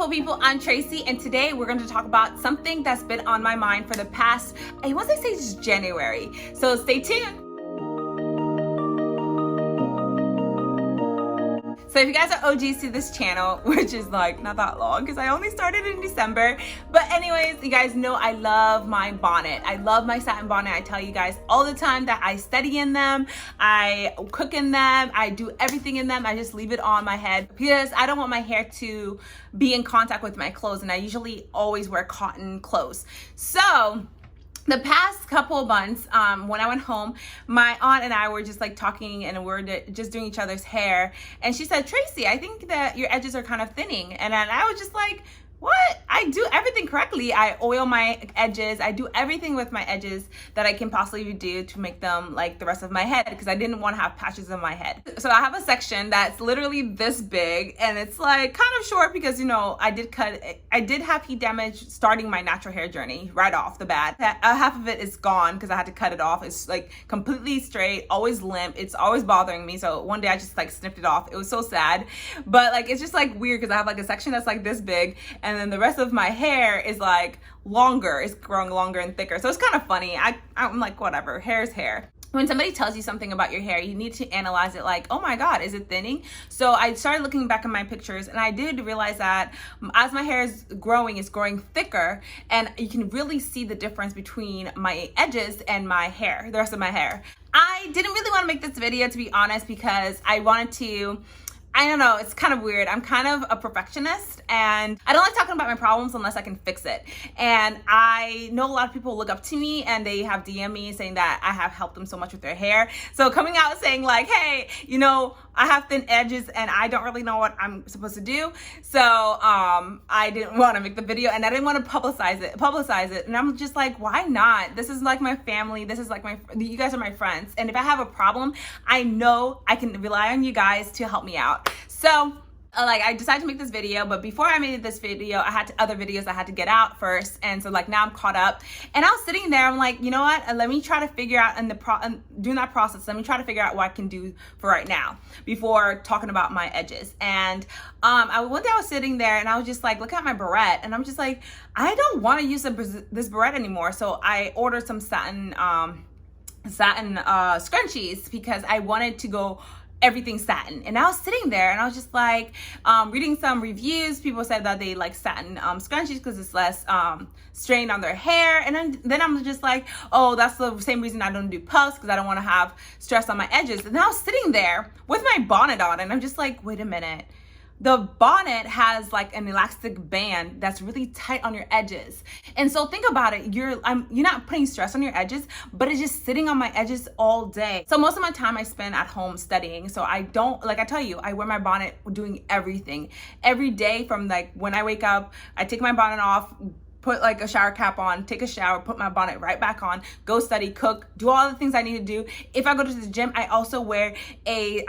beautiful people, I'm Tracy, and today we're going to talk about something that's been on my mind for the past, I want to say it's January, so stay tuned. So if you guys are OGs to this channel, which is like not that long because I only started in December, but anyways, you guys know I love my bonnet. I love my satin bonnet. I tell you guys all the time that I study in them, I cook in them, I do everything in them. I just leave it on my head because I don't want my hair to be in contact with my clothes, and I usually always wear cotton clothes. So the past couple of months, when I went home, my aunt and I were just like talking, and we're just doing each other's hair. And she said, Tracy, I think that your edges are kind of thinning. And then I was just like, what? I do everything correctly. I oil my edges. I do everything with my edges that I can possibly do to make them like the rest of my head, because I didn't want to have patches on my head. So I have a section that's literally this big, and it's like kind of short because, you know, I did have heat damage starting my natural hair journey right off the bat. Half of it is gone because I had to cut it off. It's like completely straight, always limp. It's always bothering me. So one day I just like snipped it off. It was so sad, but like it's just like weird because I have like a section that's like this big, and then the rest of my hair is like longer. It's growing longer and thicker. So it's kind of funny. I'm like, whatever, hair is hair. When somebody tells you something about your hair, you need to analyze it like, oh my God, is it thinning? So I started looking back at my pictures, and I did realize that as my hair is growing, it's growing thicker, and you can really see the difference between my edges and my hair, the rest of my hair. I didn't really want to make this video, to be honest, because I wanted to, I don't know, it's kind of weird. I'm kind of a perfectionist, and I don't like talking about my problems unless I can fix it. And I know a lot of people look up to me, and they have DM me saying that I have helped them so much with their hair. So coming out saying like, hey, you know, I have thin edges and I don't really know what I'm supposed to do. So I didn't want to make the video, and I didn't want to publicize it. And I'm just like, why not? This is like my family. This is like you guys are my friends. And if I have a problem, I know I can rely on you guys to help me out. So like I decided to make this video, but before I made this video, I had other videos I had to get out first. And so like now I'm caught up, and I was sitting there, I'm like, you know what? Let me try to figure out during that process, let me try to figure out what I can do for right now before talking about my edges. And one day I was sitting there, and I was just like, look at my barrette, and I'm just like, I don't want to use this barrette anymore. So I ordered some satin scrunchies because I wanted to go everything satin. And I was sitting there, and I was just like reading some reviews. People said that they like satin scrunchies because it's less strain on their hair. And then I'm just like, oh, that's the same reason I don't do puffs, because I don't want to have stress on my edges. And I was sitting there with my bonnet on, and I'm just like, wait a minute. The bonnet has like an elastic band that's really tight on your edges. And so think about it, you're not putting stress on your edges, but it's just sitting on my edges all day. So most of my time I spend at home studying. So I don't, like I tell you, I wear my bonnet doing everything. Every day, from like when I wake up, I take my bonnet off, put like a shower cap on, take a shower, put my bonnet right back on, go study, cook, do all the things I need to do. If I go to the gym, I also wear a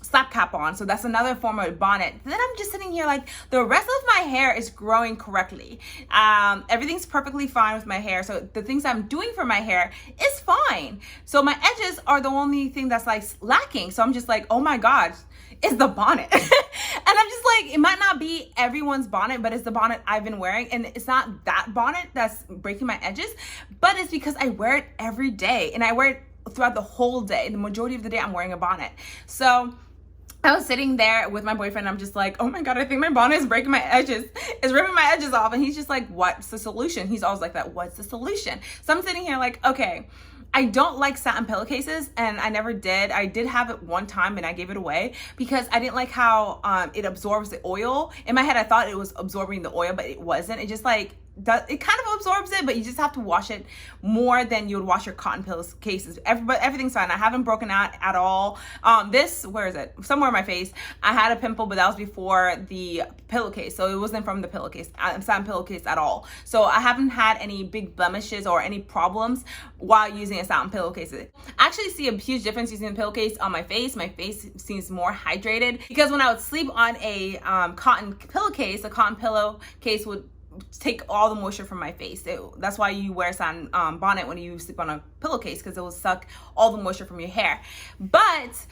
slap cap on. So that's another form of bonnet. Then I'm just sitting here like, the rest of my hair is growing correctly. Everything's perfectly fine with my hair. So the things I'm doing for my hair is fine. So my edges are the only thing that's like lacking. So I'm just like, oh my God, it's the bonnet. And I'm just like, it might not be everyone's bonnet, but it's the bonnet I've been wearing. And it's not that bonnet that's breaking my edges, but it's because I wear it every day, and I wear it throughout the whole day. The majority of the day I'm wearing a bonnet. So I was sitting there with my boyfriend, and I'm just like, oh my God, I think my bonnet is breaking my edges. It's ripping my edges off. And he's just like, what's the solution? He's always like that. What's the solution? So I'm sitting here like, okay, I don't like satin pillowcases, and I never did. I did have it one time, and I gave it away because I didn't like how it absorbs the oil. In my head, I thought it was absorbing the oil, but it wasn't. It just like, it kind of absorbs it, but you just have to wash it more than you would wash your cotton pillowcases. But everything's fine. I haven't broken out at all. Where is it? Somewhere on my face. I had a pimple, but that was before the pillowcase, so it wasn't from the pillowcase, satin pillowcase at all. So I haven't had any big blemishes or any problems while using a satin pillowcase. I actually see a huge difference using the pillowcase on my face. My face seems more hydrated, because when I would sleep on a cotton pillowcase, a cotton pillowcase would take all the moisture from my face. That's why you wear satin bonnet when you sleep on a pillowcase, because it will suck all the moisture from your hair. But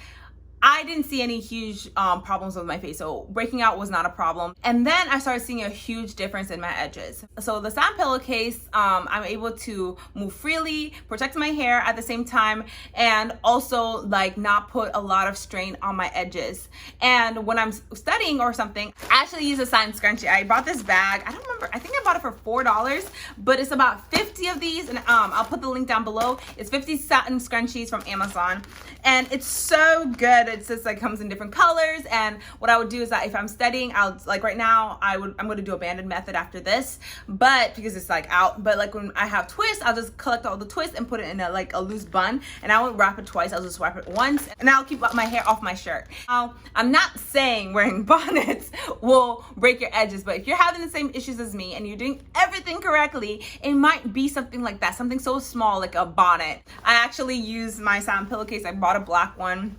I didn't see any huge problems with my face. So breaking out was not a problem. And then I started seeing a huge difference in my edges. So the satin pillowcase, I'm able to move freely, protect my hair at the same time, and also like not put a lot of strain on my edges. And when I'm studying or something, I actually use a satin scrunchie. I bought this bag. I don't remember. I think I bought it for $4, but it's about 50 of these, and I'll put the link down below. It's 50 satin scrunchies from Amazon, and it's so good. It's just like comes in different colors. And what I would do is that if I'm studying, I'll like right now I'm going to do a banded method after this, but because it's like out. But like when I have twists, I'll just collect all the twists and put it in a like a loose bun, and I won't wrap it twice. I'll just wrap it once, and I'll keep my hair off my shirt. Now, I'm not saying wearing bonnets will break your edges, but if you're having the same issues as me and you're doing everything correctly, it might be something like that, something so small like a bonnet. I actually use my satin pillowcase. I bought a black one.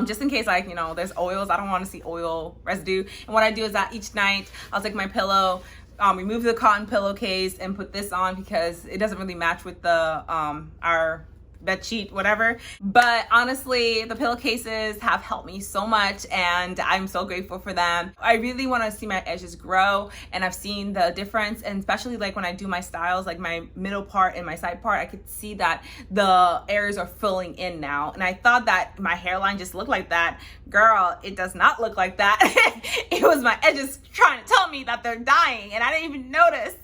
Just in case, like, you know, there's oils. I don't want to see oil residue. And what I do is that each night I'll take my pillow, remove the cotton pillowcase, and put this on because it doesn't really match with the our bed sheet, whatever. But honestly, the pillowcases have helped me so much, and I'm so grateful for them. I really want to see my edges grow, and I've seen the difference. And especially like when I do my styles, like my middle part and my side part, I could see that the areas are filling in now. And I thought that my hairline just looked like that. Girl, it does not look like that. It was my edges trying to tell me that they're dying, and I didn't even notice.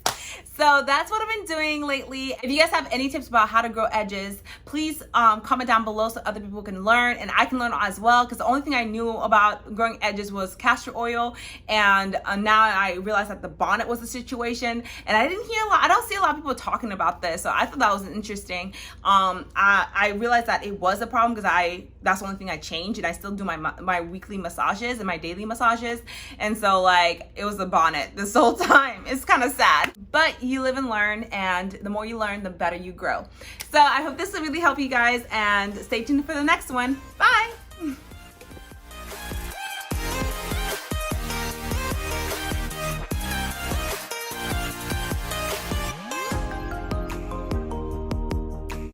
So that's what I've been doing lately. If you guys have any tips about how to grow edges, please comment down below so other people can learn and I can learn as well, because the only thing I knew about growing edges was castor oil, and now I realized that the bonnet was the situation, and I didn't hear a lot. I don't see a lot of people talking about this, so I thought that was interesting. I realized that it was a problem because that's the only thing I changed, and I still do my weekly massages and my daily massages, and so like it was the bonnet this whole time. It's kind of sad, but you live and learn, and the more you learn, the better you grow. So I hope this will really help you guys, and stay tuned for the next one. Bye.